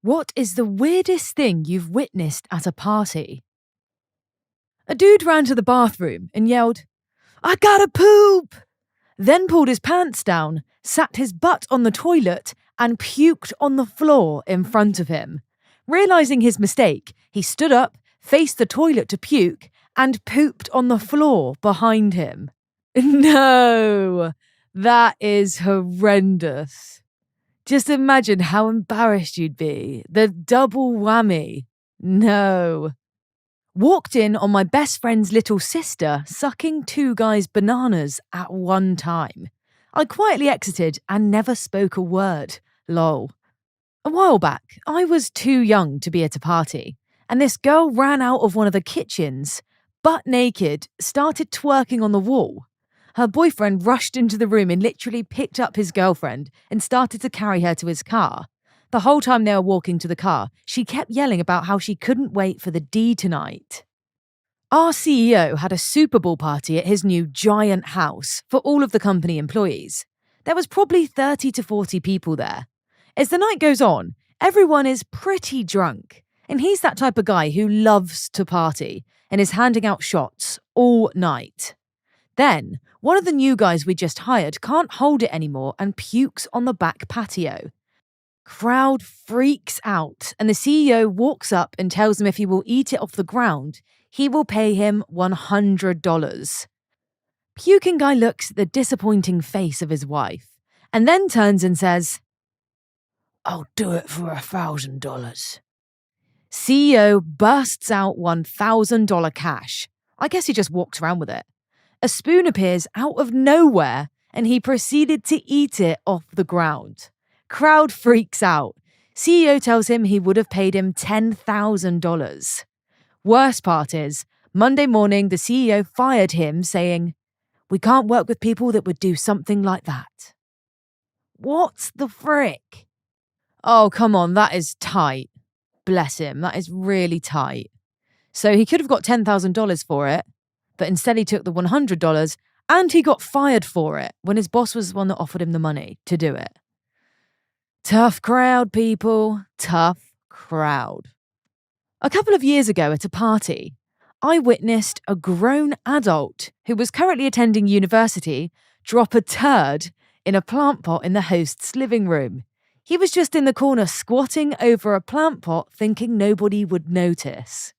What is the weirdest thing you've witnessed at a party? A dude ran to the bathroom and yelled, "I gotta poop!" Then pulled his pants down, sat his butt on the toilet, and puked on the floor in front of him. Realizing his mistake, he stood up, faced the toilet to puke, and pooped on the floor behind him. No, that is horrendous. Just imagine how embarrassed you'd be. The double whammy. No. Walked in on my best friend's little sister sucking two guys' bananas at one time. I quietly exited and never spoke a word. Lol. A while back, I was too young to be at a party, and this girl ran out of one of the kitchens, butt naked, started twerking on the wall. Her boyfriend rushed into the room and literally picked up his girlfriend and started to carry her to his car. The whole time they were walking to the car, she kept yelling about how she couldn't wait for the D tonight. Our CEO had a Super Bowl party at his new giant house for all of the company employees. There was probably 30 to 40 people there. As the night goes on, everyone is pretty drunk, and he's that type of guy who loves to party and is handing out shots all night. Then, one of the new guys we just hired can't hold it anymore and pukes on the back patio. Crowd freaks out, and the CEO walks up and tells him if he will eat it off the ground, he will pay him $100. Puking guy looks at the disappointing face of his wife, and then turns and says, "I'll do it for $1,000. CEO bursts out $1,000 cash. I guess he just walked around with it. A spoon appears out of nowhere, and he proceeded to eat it off the ground. Crowd freaks out. CEO tells him he would have paid him $10,000. Worst part is, Monday morning, the CEO fired him, saying, "We can't work with people that would do something like that." What the frick? Oh, come on, that is tight. Bless him, that is really tight. So he could have got $10,000 for it, but instead he took the $100 and he got fired for it when his boss was the one that offered him the money to do it. Tough crowd, people. Tough crowd. A couple of years ago at a party, I witnessed a grown adult who was currently attending university drop a turd in a plant pot in the host's living room. He was just in the corner squatting over a plant pot thinking nobody would notice.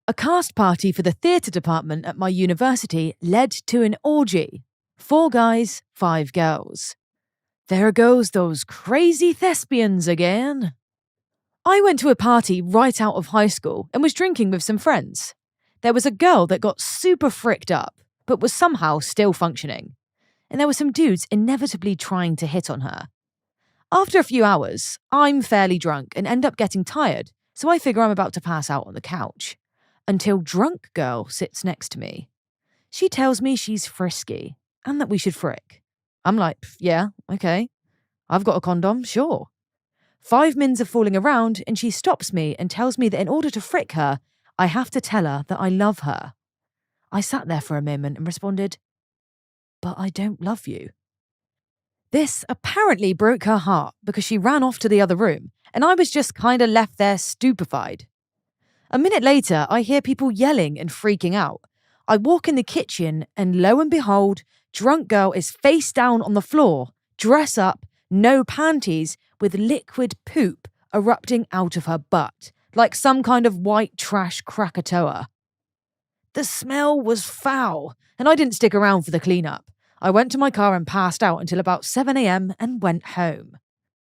A cast party for the theatre department at my university led to an orgy. 4 guys, 5 girls. There goes those crazy thespians again. I went to a party right out of high school and was drinking with some friends. There was a girl that got super fricked up, but was somehow still functioning. And there were some dudes inevitably trying to hit on her. After a few hours, I'm fairly drunk and end up getting tired, so I figure I'm about to pass out on the couch. Until drunk girl sits next to me. She tells me she's frisky and that we should frick. I'm like, yeah, okay. I've got a condom, sure. 5 mins are falling around and she stops me and tells me that in order to frick her, I have to tell her that I love her. I sat there for a moment and responded, "But I don't love you." This apparently broke her heart because she ran off to the other room and I was just kinda left there stupefied. A minute later, I hear people yelling and freaking out. I walk in the kitchen and lo and behold, drunk girl is face down on the floor, dress up, no panties, with liquid poop erupting out of her butt, like some kind of white trash Krakatoa. The smell was foul, and I didn't stick around for the cleanup. I went to my car and passed out until about 7 a.m. and went home.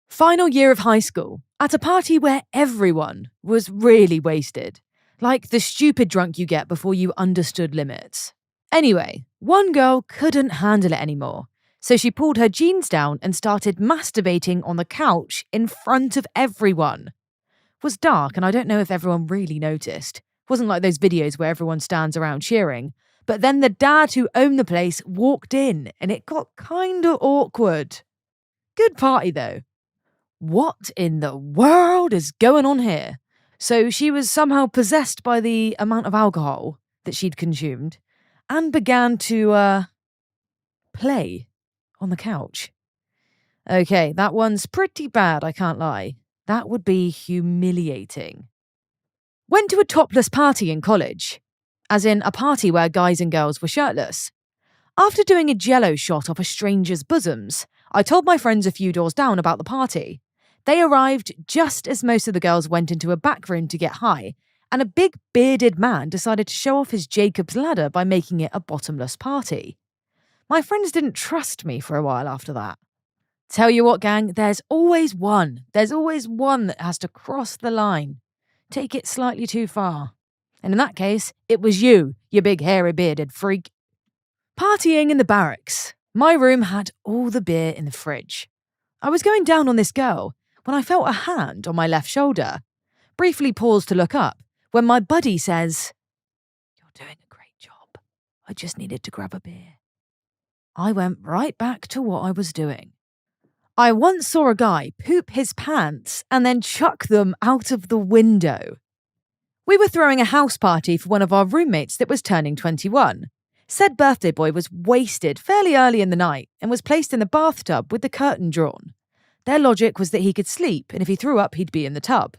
Final year of high school, at a party where everyone was really wasted. Like the stupid drunk you get before you understood limits. Anyway, one girl couldn't handle it anymore, so she pulled her jeans down and started masturbating on the couch in front of everyone. It was dark and I don't know if everyone really noticed. It wasn't like those videos where everyone stands around cheering. But then the dad who owned the place walked in and it got kinda awkward. Good party though. What in the world is going on here? So she was somehow possessed by the amount of alcohol that she'd consumed and began to, play on the couch. Okay, that one's pretty bad, I can't lie. That would be humiliating. Went to a topless party in college, as in a party where guys and girls were shirtless. After doing a jello shot off a stranger's bosoms, I told my friends a few doors down about the party. They arrived just as most of the girls went into a back room to get high, and a big bearded man decided to show off his Jacob's ladder by making it a bottomless party. My friends didn't trust me for a while after that. Tell you what, gang, there's always one that has to cross the line. Take it slightly too far. And in that case, it was you big hairy bearded freak. Partying in the barracks. My room had all the beer in the fridge. I was going down on this girl when I felt a hand on my left shoulder. Briefly paused to look up when my buddy says, "You're doing a great job. I just needed to grab a beer." I went right back to what I was doing. I once saw a guy poop his pants and then chuck them out of the window. We were throwing a house party for one of our roommates that was turning 21. Said birthday boy was wasted fairly early in the night and was placed in the bathtub with the curtain drawn. Their logic was that he could sleep, and if he threw up, he'd be in the tub.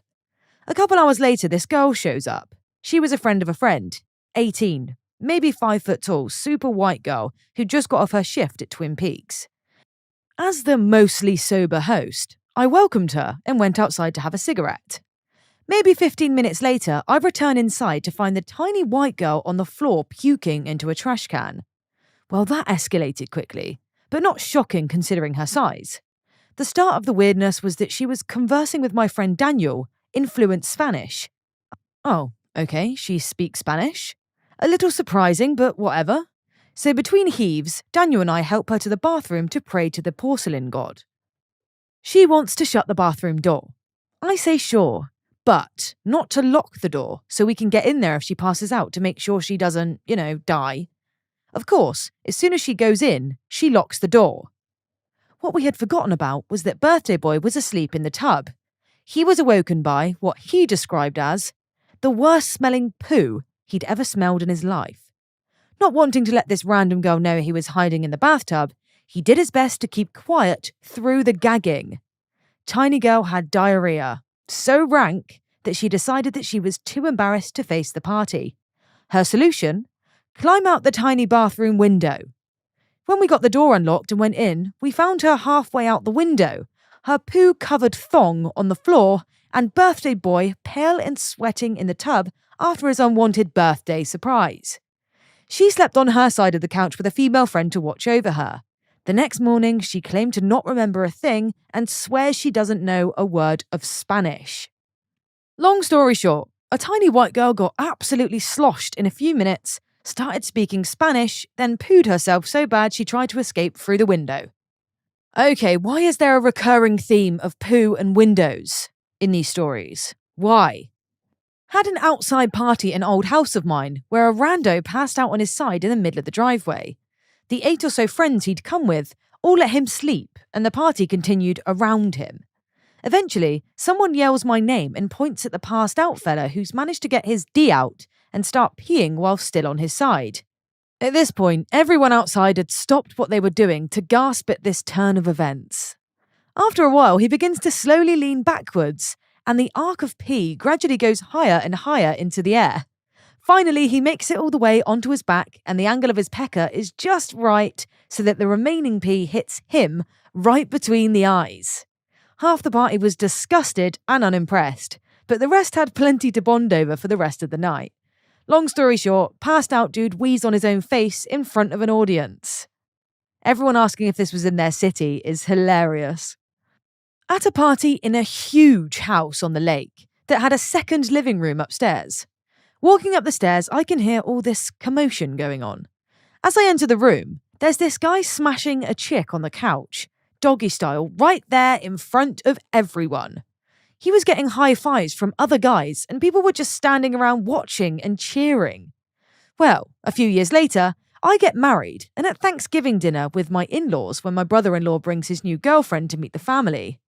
A couple hours later, this girl shows up. She was a friend of a friend, 18, maybe 5 foot tall, super white girl who just got off her shift at Twin Peaks. As the mostly sober host, I welcomed her and went outside to have a cigarette. Maybe 15 minutes later, I return inside to find the tiny white girl on the floor puking into a trash can. Well, that escalated quickly, but not shocking considering her size. The start of the weirdness was that she was conversing with my friend Daniel in fluent Spanish. Oh, okay, she speaks Spanish? A little surprising, but whatever. So between heaves, Daniel and I help her to the bathroom to pray to the porcelain god. She wants to shut the bathroom door. I say sure, but not to lock the door so we can get in there if she passes out to make sure she doesn't, die. Of course, as soon as she goes in, she locks the door. What we had forgotten about was that birthday boy was asleep in the tub. He was awoken by what he described as the worst smelling poo he'd ever smelled in his life. Not wanting to let this random girl know he was hiding in the bathtub, he did his best to keep quiet through the gagging. Tiny girl had diarrhea, so rank that she decided that she was too embarrassed to face the party. Her solution? Climb out the tiny bathroom window. When we got the door unlocked and went in, we found her halfway out the window, her poo-covered thong on the floor, and birthday boy pale and sweating in the tub after his unwanted birthday surprise. She slept on her side of the couch with a female friend to watch over her. The next morning, she claimed to not remember a thing and swears she doesn't know a word of Spanish. Long story short, a tiny white girl got absolutely sloshed in a few minutes, started speaking Spanish, then pooed herself so bad she tried to escape through the window. Okay, why is there a recurring theme of poo and windows in these stories? Why? Had an outside party in an old house of mine where a rando passed out on his side in the middle of the driveway. The 8 or so friends he'd come with all let him sleep, and the party continued around him. Eventually, someone yells my name and points at the passed out fella who's managed to get his D out and start peeing while still on his side. At this point, everyone outside had stopped what they were doing to gasp at this turn of events. After a while, he begins to slowly lean backwards, and the arc of pee gradually goes higher and higher into the air. Finally, he makes it all the way onto his back, and the angle of his pecker is just right so that the remaining pee hits him right between the eyes. Half the party was disgusted and unimpressed, but the rest had plenty to bond over for the rest of the night. Long story short, passed out dude wheezed on his own face in front of an audience. Everyone asking if this was in their city is hilarious. At a party in a huge house on the lake that had a second living room upstairs. Walking up the stairs, I can hear all this commotion going on. As I enter the room, there's this guy smashing a chick on the couch, doggy style, right there in front of everyone. He was getting high fives from other guys, and people were just standing around watching and cheering. Well, a few years later, I get married, and at Thanksgiving dinner with my in-laws when my brother-in-law brings his new girlfriend to meet the family.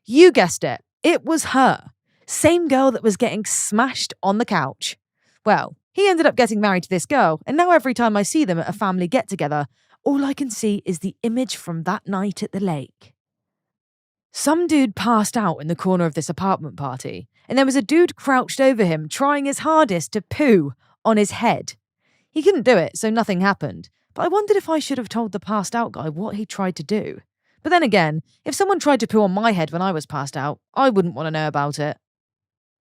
You guessed it, it was her. Same girl that was getting smashed on the couch. Well, he ended up getting married to this girl, and now every time I see them at a family get-together, all I can see is the image from that night at the lake. Some dude passed out in the corner of this apartment party, and there was a dude crouched over him trying his hardest to poo on his head. He couldn't do it, so nothing happened, but I wondered if I should have told the passed out guy what he tried to do. But then again, if someone tried to poo on my head when I was passed out, I wouldn't want to know about it.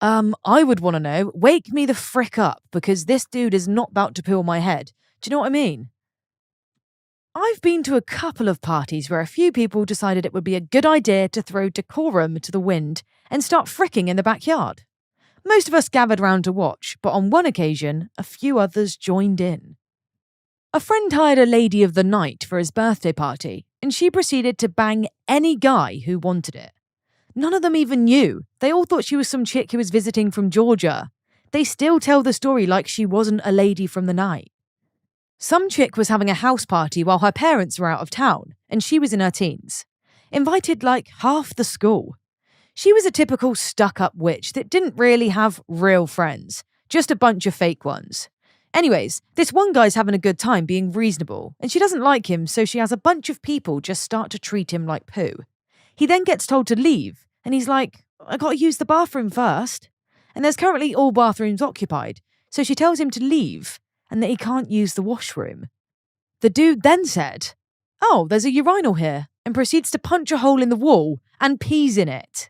I would want to know, wake me the frick up, because this dude is not about to poo on my head. Do you know what I mean? I've been to a couple of parties where a few people decided it would be a good idea to throw decorum to the wind and start fricking in the backyard. Most of us gathered round to watch, but on one occasion, a few others joined in. A friend hired a lady of the night for his birthday party, and she proceeded to bang any guy who wanted it. None of them even knew. They all thought she was some chick who was visiting from Georgia. They still tell the story like she wasn't a lady from the night. Some chick was having a house party while her parents were out of town, and she was in her teens. Invited like half the school. She was a typical stuck-up witch that didn't really have real friends, just a bunch of fake ones. Anyways, this one guy's having a good time being reasonable, and she doesn't like him, so she has a bunch of people just start to treat him like poo. He then gets told to leave, and he's like, I gotta use the bathroom first. And there's currently all bathrooms occupied, so she tells him to leave, and that he can't use the washroom. The dude then said, oh, there's a urinal here, and proceeds to punch a hole in the wall and pees in it.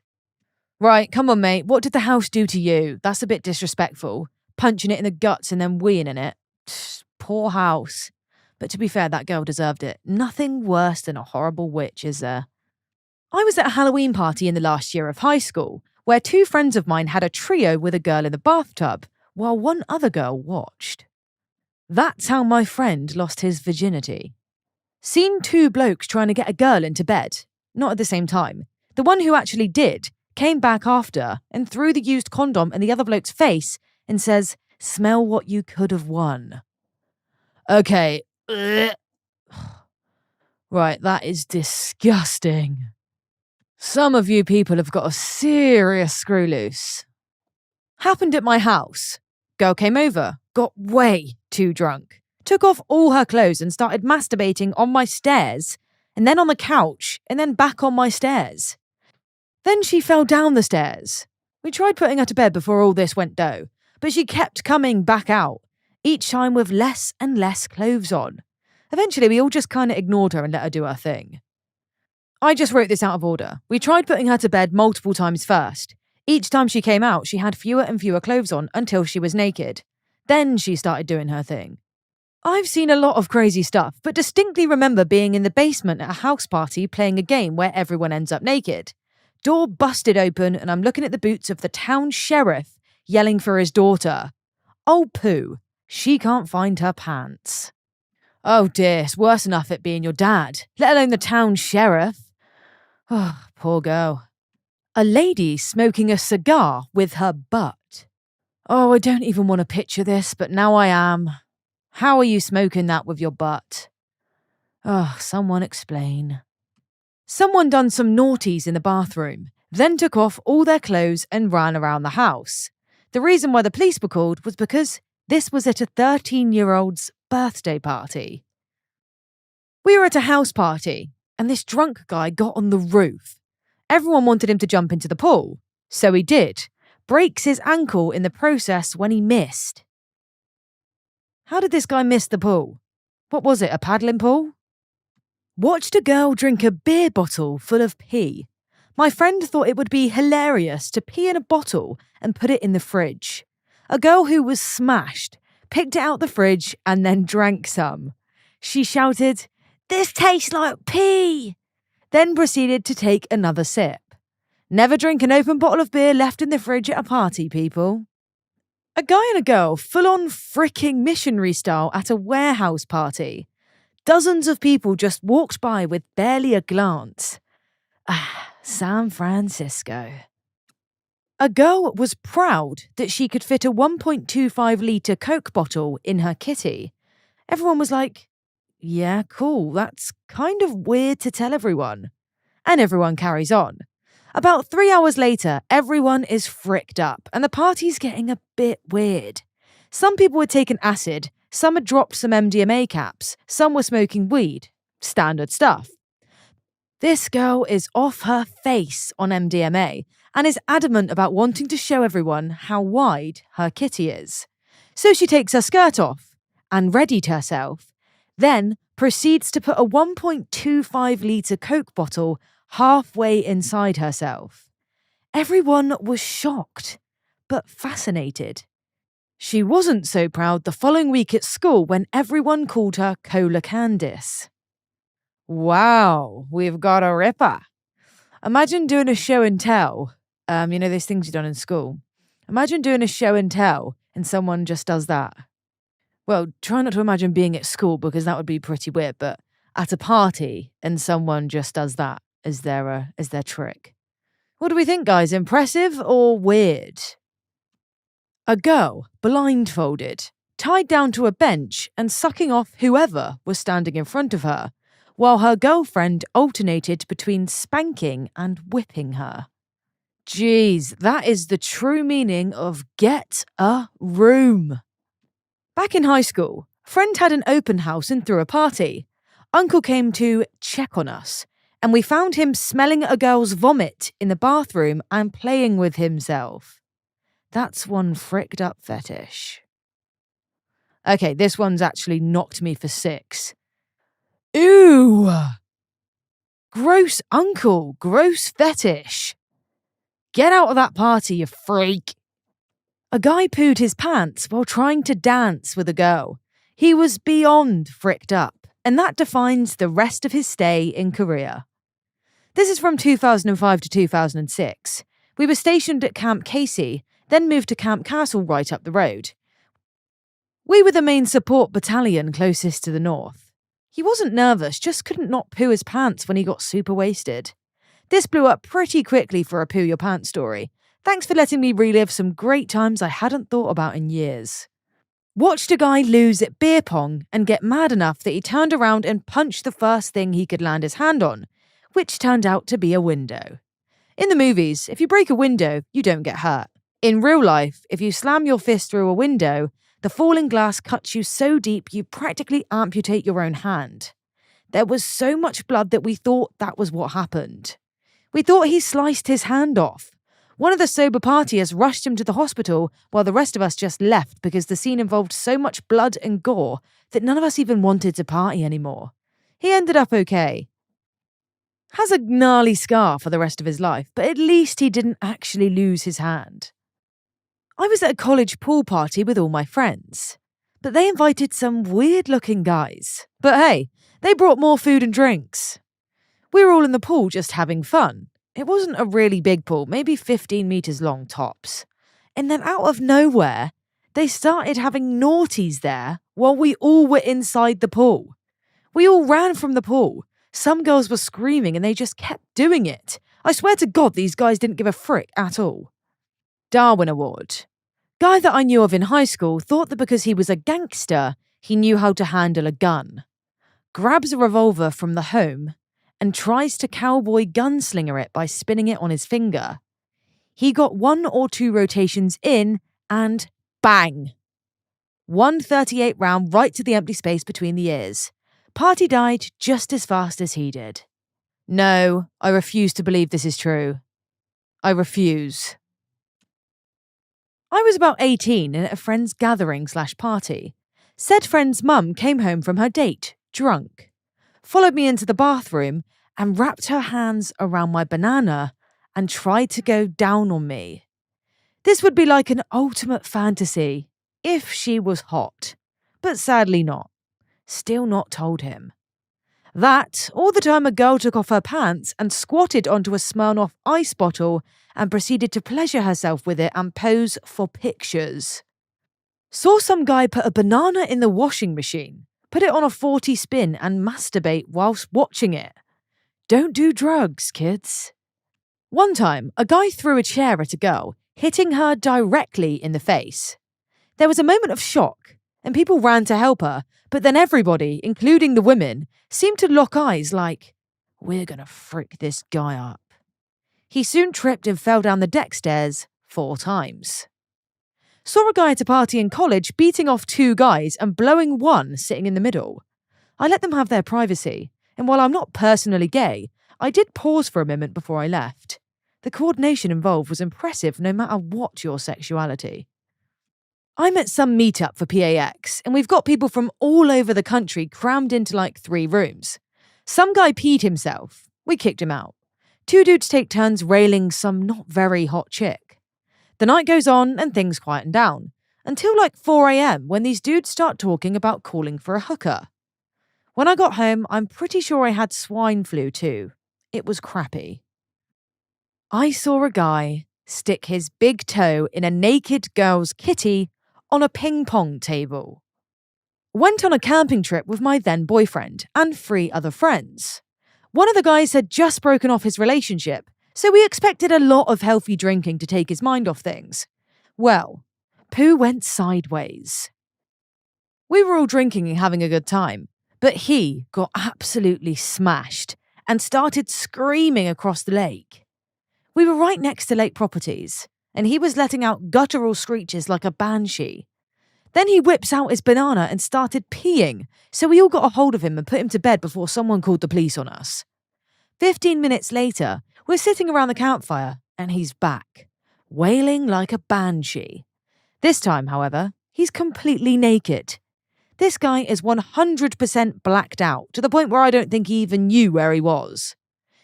Right, come on mate, what did the house do to you? That's a bit disrespectful. Punching it in the guts and then weeing in it. Poor house. But to be fair, that girl deserved it. Nothing worse than a horrible witch, is there? I was at a Halloween party in the last year of high school, where two friends of mine had a trio with a girl in the bathtub, while one other girl watched. That's how my friend lost his virginity. Seen two blokes trying to get a girl into bed, not at the same time. The one who actually did came back after and threw the used condom in the other bloke's face and says, smell what you could have won. Okay. Right, that is disgusting. Some of you people have got a serious screw loose. Happened at my house. Girl came over, got way too drunk, took off all her clothes and started masturbating on my stairs, and then on the couch, and then back on my stairs. Then she fell down the stairs. We tried putting her to bed before all this went dough, but she kept coming back out, each time with less and less clothes on. Eventually, we all just kind of ignored her and let her do her thing. I just wrote this out of order. We tried putting her to bed multiple times first. Each time she came out, she had fewer and fewer clothes on until she was naked. Then she started doing her thing. I've seen a lot of crazy stuff, but distinctly remember being in the basement at a house party playing a game where everyone ends up naked. Door busted open and I'm looking at the boots of the town sheriff yelling for his daughter. Oh poo, she can't find her pants. Oh dear, it's worse enough it being your dad, let alone the town sheriff. Oh, poor girl. A lady smoking a cigar with her butt. Oh, I don't even want to picture this, but now I am. How are you smoking that with your butt? Oh, someone explain. Someone done some naughties in the bathroom, then took off all their clothes and ran around the house. The reason why the police were called was because this was at a 13-year-old's birthday party. We were at a house party, and this drunk guy got on the roof. Everyone wanted him to jump into the pool, so he did. Breaks his ankle in the process when he missed. How did this guy miss the pool? What was it, a paddling pool? Watched a girl drink a beer bottle full of pee. My friend thought it would be hilarious to pee in a bottle and put it in the fridge. A girl who was smashed picked it out the fridge and then drank some. She shouted, "This tastes like pee!" Then proceeded to take another sip. Never drink an open bottle of beer left in the fridge at a party, people. A guy and a girl full-on fricking missionary style at a warehouse party. Dozens of people just walked by with barely a glance. San Francisco. A girl was proud that she could fit a 1.25-litre Coke bottle in her kitty. Everyone was like, yeah, cool, that's kind of weird to tell everyone. And everyone carries on. About 3 hours later, everyone is fricked up and the party's getting a bit weird. Some people had taken acid, some had dropped some MDMA caps, some were smoking weed. Standard stuff. This girl is off her face on MDMA and is adamant about wanting to show everyone how wide her kitty is. So she takes her skirt off and readied herself, then proceeds to put a 1.25 litre Coke bottle halfway inside herself. Everyone was shocked, but fascinated. She wasn't so proud the following week at school when everyone called her Cola Candice. Wow, we've got a ripper. Imagine doing a show and tell. Those things you've done in school. Imagine doing a show and tell and someone just does that. Well, try not to imagine being at school because that would be pretty weird, but at a party and someone just does that as their trick. What do we think, guys? Impressive or weird? A girl, blindfolded, tied down to a bench and sucking off whoever was standing in front of her, while her girlfriend alternated between spanking and whipping her. Jeez, that is the true meaning of get a room. Back in high school, a friend had an open house and threw a party. Uncle came to check on us, and we found him smelling a girl's vomit in the bathroom and playing with himself. That's one fricked up fetish. Okay, this one's actually knocked me for 6. Ew! Gross uncle, gross fetish. Get out of that party, you freak. A guy pooed his pants while trying to dance with a girl. He was beyond fricked up, and that defines the rest of his stay in Korea. This is from 2005 to 2006. We were stationed at Camp Casey, then moved to Camp Castle right up the road. We were the main support battalion closest to the north. He wasn't nervous, just couldn't not poo his pants when he got super wasted. This blew up pretty quickly for a poo your pants story. Thanks for letting me relive some great times I hadn't thought about in years. Watched a guy lose at beer pong and get mad enough that he turned around and punched the first thing he could land his hand on, which turned out to be a window. In the movies, if you break a window, you don't get hurt. In real life, if you slam your fist through a window, the falling glass cuts you so deep you practically amputate your own hand. There was so much blood that we thought that was what happened. We thought he sliced his hand off. One of the sober partiers rushed him to the hospital while the rest of us just left because the scene involved so much blood and gore that none of us even wanted to party anymore. He ended up okay. Has a gnarly scar for the rest of his life, but at least he didn't actually lose his hand. I was at a college pool party with all my friends, but they invited some weird-looking guys. But hey, they brought more food and drinks. We were all in the pool just having fun. It wasn't a really big pool, maybe 15 meters long tops. And then out of nowhere, they started having naughties there while we all were inside the pool. We all ran from the pool. Some girls were screaming and they just kept doing it. I swear to God, these guys didn't give a frick at all. Darwin Award. Guy that I knew of in high school thought that because he was a gangster, he knew how to handle a gun. Grabs a revolver from the home and tries to cowboy gunslinger it by spinning it on his finger. He got 1 or 2 rotations in and bang! 138 round right to the empty space between the ears. Party died just as fast as he did. No, I refuse to believe this is true. I refuse. I was about 18 and at a friend's gathering/party. Said friend's mum came home from her date, drunk, followed me into the bathroom and wrapped her hands around my banana and tried to go down on me. This would be like an ultimate fantasy if she was hot, but sadly not. Still not told him. That, or the time a girl took off her pants and squatted onto a Smirnoff ice bottle and proceeded to pleasure herself with it and pose for pictures. Saw some guy put a banana in the washing machine, put it on a 40 spin and masturbate whilst watching it. Don't do drugs, kids. One time, a guy threw a chair at a girl, hitting her directly in the face. There was a moment of shock, and people ran to help her, but then everybody, including the women, seemed to lock eyes like, we're gonna frick this guy up. He soon tripped and fell down the deck stairs 4 times. Saw a guy at a party in college beating off 2 guys and blowing one sitting in the middle. I let them have their privacy, and while I'm not personally gay, I did pause for a moment before I left. The coordination involved was impressive no matter what your sexuality. I'm at some meetup for PAX, and we've got people from all over the country crammed into like 3 rooms. Some guy peed himself. We kicked him out. 2 dudes take turns railing some not very hot chick. The night goes on and things quieten down, until like 4 a.m. when these dudes start talking about calling for a hooker. When I got home, I'm pretty sure I had swine flu too. It was crappy. I saw a guy stick his big toe in a naked girl's kitty on a ping pong table. Went on a camping trip with my then boyfriend and 3 other friends. One of the guys had just broken off his relationship, so we expected a lot of healthy drinking to take his mind off things. Well, poo went sideways. We were all drinking and having a good time, but he got absolutely smashed and started screaming across the lake. We were right next to lake properties, and he was letting out guttural screeches like a banshee. Then he whips out his banana and started peeing, so we all got a hold of him and put him to bed before someone called the police on us. 15 minutes later, we're sitting around the campfire, and he's back, wailing like a banshee. This time, however, he's completely naked. This guy is 100% blacked out, to the point where I don't think he even knew where he was.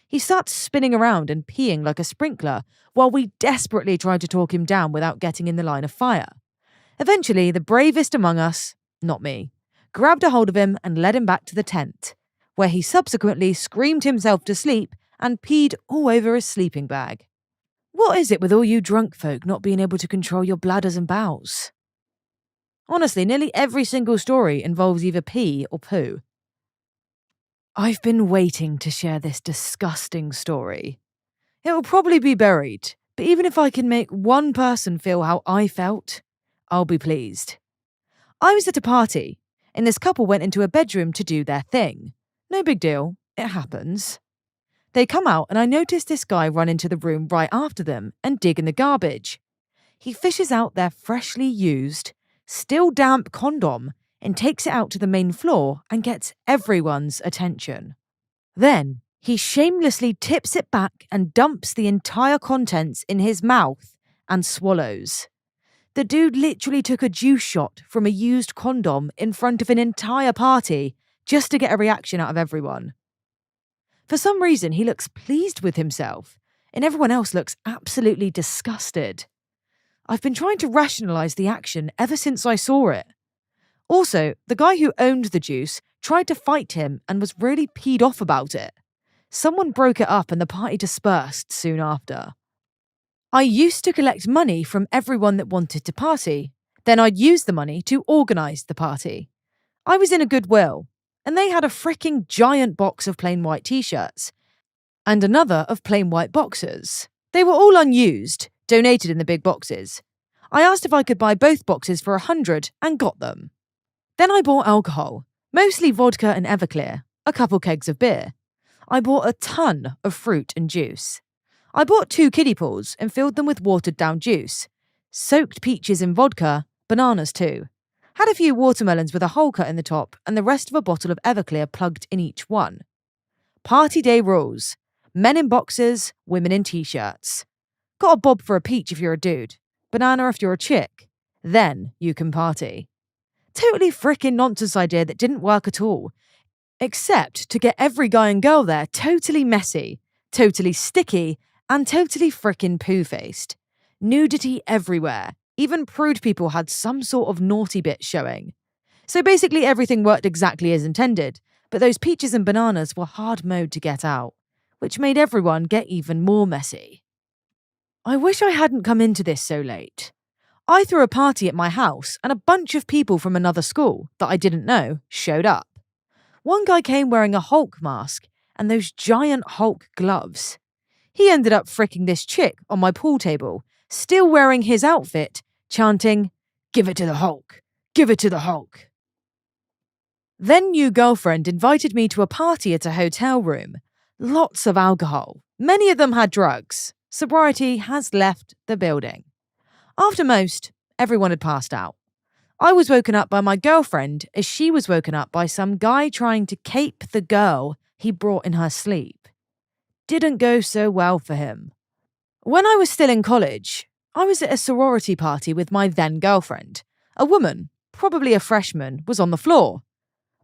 He starts spinning around and peeing like a sprinkler, while we desperately tried to talk him down without getting in the line of fire. Eventually, the bravest among us, not me, grabbed a hold of him and led him back to the tent, where he subsequently screamed himself to sleep and peed all over his sleeping bag. What is it with all you drunk folk not being able to control your bladders and bowels? Honestly, nearly every single story involves either pee or poo. I've been waiting to share this disgusting story. It will probably be buried, but even if I can make one person feel how I felt, I'll be pleased. I was at a party, and this couple went into a bedroom to do their thing. No big deal, it happens. They come out, and I noticed this guy run into the room right after them and dig in the garbage. He fishes out their freshly used, still damp condom and takes it out to the main floor and gets everyone's attention. Then, he shamelessly tips it back and dumps the entire contents in his mouth and swallows. The dude literally took a juice shot from a used condom in front of an entire party just to get a reaction out of everyone. For some reason, he looks pleased with himself, and everyone else looks absolutely disgusted. I've been trying to rationalize the action ever since I saw it. Also, the guy who owned the juice tried to fight him and was really peed off about it. Someone broke it up and the party dispersed soon after. I used to collect money from everyone that wanted to party. Then I'd use the money to organise the party. I was in a Goodwill, and they had a freaking giant box of plain white t-shirts and another of plain white boxers. They were all unused, donated in the big boxes. I asked if I could buy both boxes for $100 and got them. Then I bought alcohol, mostly vodka and Everclear, a couple kegs of beer. I bought a ton of fruit and juice. I bought 2 kiddie pools and filled them with watered down juice, soaked peaches in vodka, bananas too. Had a few watermelons with a hole cut in the top and the rest of a bottle of Everclear plugged in each one. Party day rules. Men in boxers, women in t-shirts. Got a bob for a peach if you're a dude, banana if you're a chick. Then you can party. Totally frickin' nonsense idea that didn't work at all. Except to get every guy and girl there totally messy, totally sticky, and totally frickin' poo-faced. Nudity everywhere. Even prude people had some sort of naughty bit showing. So basically everything worked exactly as intended, but those peaches and bananas were hard mode to get out, which made everyone get even more messy. I wish I hadn't come into this so late. I threw a party at my house and a bunch of people from another school that I didn't know showed up. One guy came wearing a Hulk mask and those giant Hulk gloves. He ended up fricking this chick on my pool table, still wearing his outfit, chanting, "Give it to the Hulk! Give it to the Hulk!" Then new girlfriend invited me to a party at a hotel room. Lots of alcohol. Many of them had drugs. Sobriety has left the building. After most, everyone had passed out. I was woken up by my girlfriend as she was woken up by some guy trying to cape the girl he brought in her sleep. didn't go so well for him. When I was still in college, I was at a sorority party with my then girlfriend. A woman, probably a freshman, was on the floor.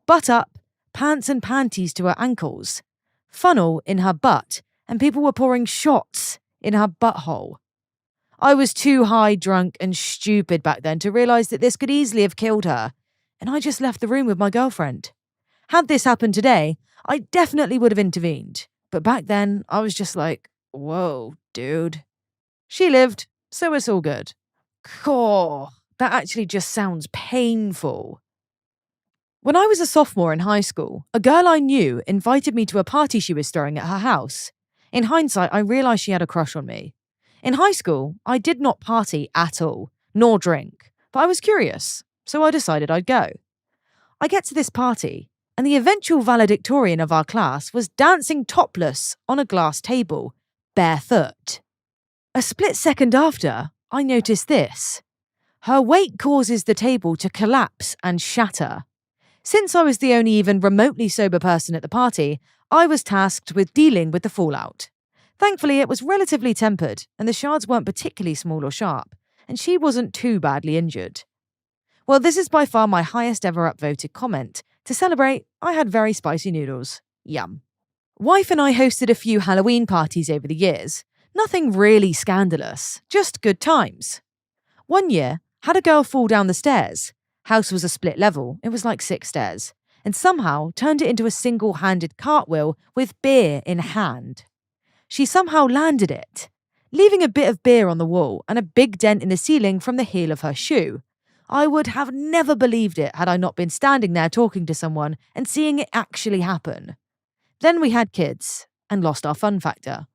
Butt up, pants and panties to her ankles, funnel in her butt, and people were pouring shots in her butthole. I was too high, drunk, and stupid back then to realise that this could easily have killed her, and I just left the room with my girlfriend. Had this happened today, I definitely would have intervened, but back then I was just like, whoa, dude. She lived, so it's all good. Cool. That actually just sounds painful. When I was a sophomore in high school, a girl I knew invited me to a party she was throwing at her house. In hindsight, I realised she had a crush on me. In high school, I did not party at all, nor drink, but I was curious, so I decided I'd go. I get to this party, and the eventual valedictorian of our class was dancing topless on a glass table, barefoot. A split second after, I noticed this. Her weight causes the table to collapse and shatter. Since I was the only even remotely sober person at the party, I was tasked with dealing with the fallout. Thankfully, it was relatively tempered, and the shards weren't particularly small or sharp, and she wasn't too badly injured. Well, this is by far my highest ever upvoted comment. To celebrate, I had very spicy noodles. Yum. Wife and I hosted a few Halloween parties over the years. Nothing really scandalous, just good times. One year, had a girl fall down the stairs. House was a split level, it was like 6 stairs, and somehow turned it into a single-handed cartwheel with beer in hand. She somehow landed it, leaving a bit of beer on the wall and a big dent in the ceiling from the heel of her shoe. I would have never believed it had I not been standing there talking to someone and seeing it actually happen. Then we had kids and lost our fun factor.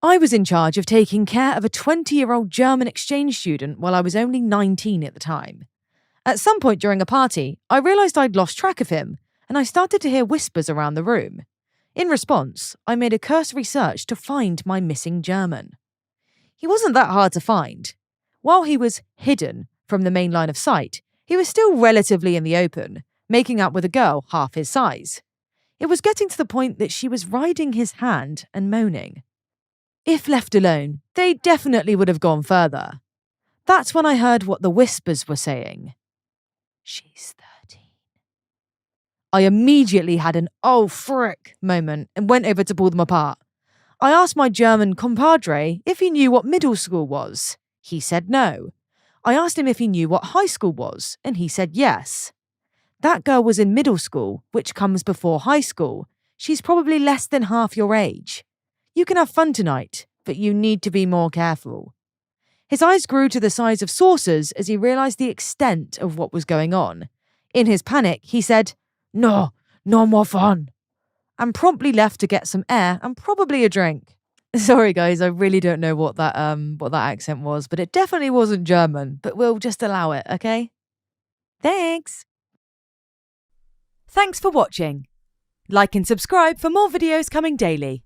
I was in charge of taking care of a 20-year-old German exchange student while I was only 19 at the time. At some point during a party, I realised I'd lost track of him, and I started to hear whispers around the room. In response, I made a cursory search to find my missing German. He wasn't that hard to find. While he was hidden from the main line of sight, he was still relatively in the open, making out with a girl half his size. It was getting to the point that she was riding his hand and moaning. If left alone, they definitely would have gone further. That's when I heard what the whispers were saying. She's 13. I immediately had an oh frick moment and went over to pull them apart. I asked my German compadre if he knew what middle school was. He said no. I asked him if he knew what high school was, and he said yes. That girl was in middle school, which comes before high school. She's probably less than half your age. You can have fun tonight, but you need to be more careful. His eyes grew to the size of saucers as he realised the extent of what was going on. In his panic, he said, No more fun, and promptly left to get some air and probably a drink. Sorry guys, I really don't know what that accent was, but it definitely wasn't German, but we'll just allow it, okay? Thanks! Thanks for watching. Like and subscribe for more videos coming daily.